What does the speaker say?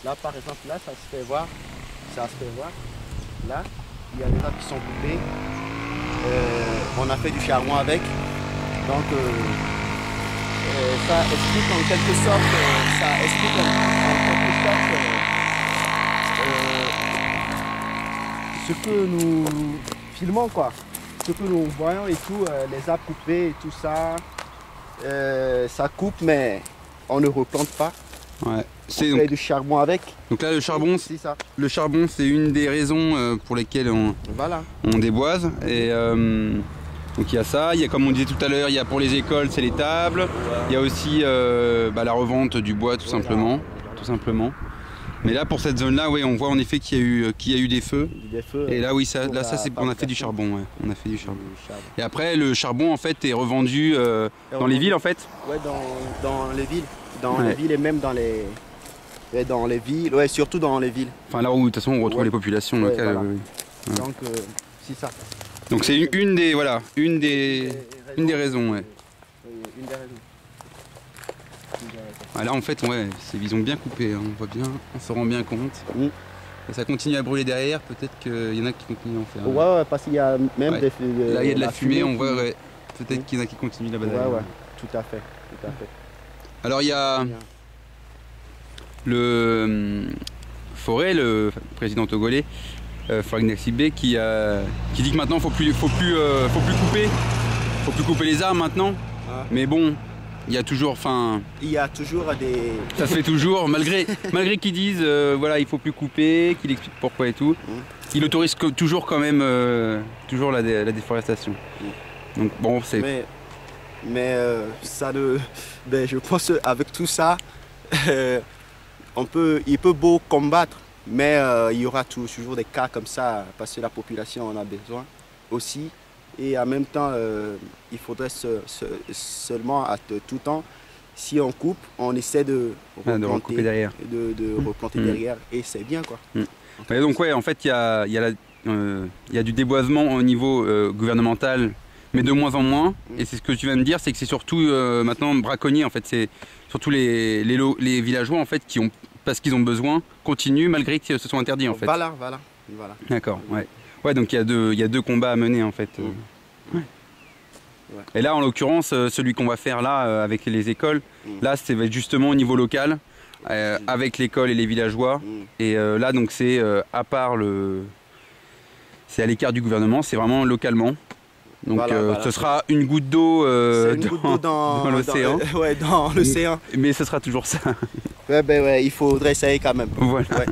Là, par exemple, là, ça se fait voir. Ça se fait voir. Là, il y a des arbres qui sont coupés. On a fait du charbon avec. Donc, ça explique en quelque sorte, ce que nous filmons, quoi. Ce que nous voyons et tout, les arbres coupés et tout ça. Ça coupe, mais on ne replante pas. Ouais. On fait du charbon avec. Donc là, le charbon, c'est une des raisons pour lesquelles on déboise. Et donc il y a ça, il y a, comme on disait tout à l'heure, il y a pour les écoles, c'est les tables. Il y a aussi la revente du bois, tout simplement. Mais là, pour cette zone-là, oui, on voit en effet qu'il y a eu des feux. Et là, oui, on a fait du charbon. Ouais. On a fait du charbon. Et après, le charbon, en fait, est revendu dans les villes, en fait. Ouais, dans les villes. Dans les villes et même dans les villes, ouais, surtout dans les villes. Enfin, là où, de toute façon, on retrouve les populations locales. Voilà. Donc, c'est ça. Donc, c'est une des raisons, ouais. Une des raisons. Ah, là, en fait, ouais, ils ont bien coupé, hein, on voit bien, on se rend bien compte. Et ça continue à brûler derrière, peut-être qu'il y en a qui continuent à en faire. Ouais, parce qu'il y a même des là, il y a de la fumée, on voit, ouais. Peut-être qu'il y en a qui continuent là-bas derrière. Ouais, tout à fait. Alors, il y a le Fauré, le président togolais, Faure Gnassingbé, qui dit que maintenant, faut plus couper les arbres maintenant. Mais bon. Il y a toujours, des... Ça se fait toujours, malgré qu'ils disent, voilà, il faut plus couper, qu'il explique pourquoi et tout. Il autorise toujours quand même, toujours la déforestation. Donc bon, c'est... Mais ça ne... Ben, je pense avec tout ça, il peut beau combattre, mais il y aura toujours des cas comme ça, parce que la population en a besoin aussi. Et en même temps, il faudrait seulement à tout temps, si on coupe, on essaie de replanter derrière. De replanter derrière, et c'est bien, quoi. Et donc ouais, en fait, il y a du déboisement au niveau gouvernemental, mais de moins en moins. Et c'est ce que tu viens de dire, c'est que c'est surtout maintenant braconnier, en fait. C'est surtout les villageois, en fait, parce qu'ils ont besoin, continuent malgré que ce soit interdit, en fait. Voilà. D'accord, ouais. Ouais, donc il y a deux combats à mener, en fait. Et là, en l'occurrence, celui qu'on va faire là, avec les écoles, là, c'est justement au niveau local, avec l'école et les villageois. Et là, donc, c'est à part c'est à l'écart du gouvernement, c'est vraiment localement. Donc, ce sera une goutte d'eau dans l'océan. Ouais, dans l'océan. Mais ce sera toujours ça. Ouais, il faudrait essayer quand même. Voilà. Ouais.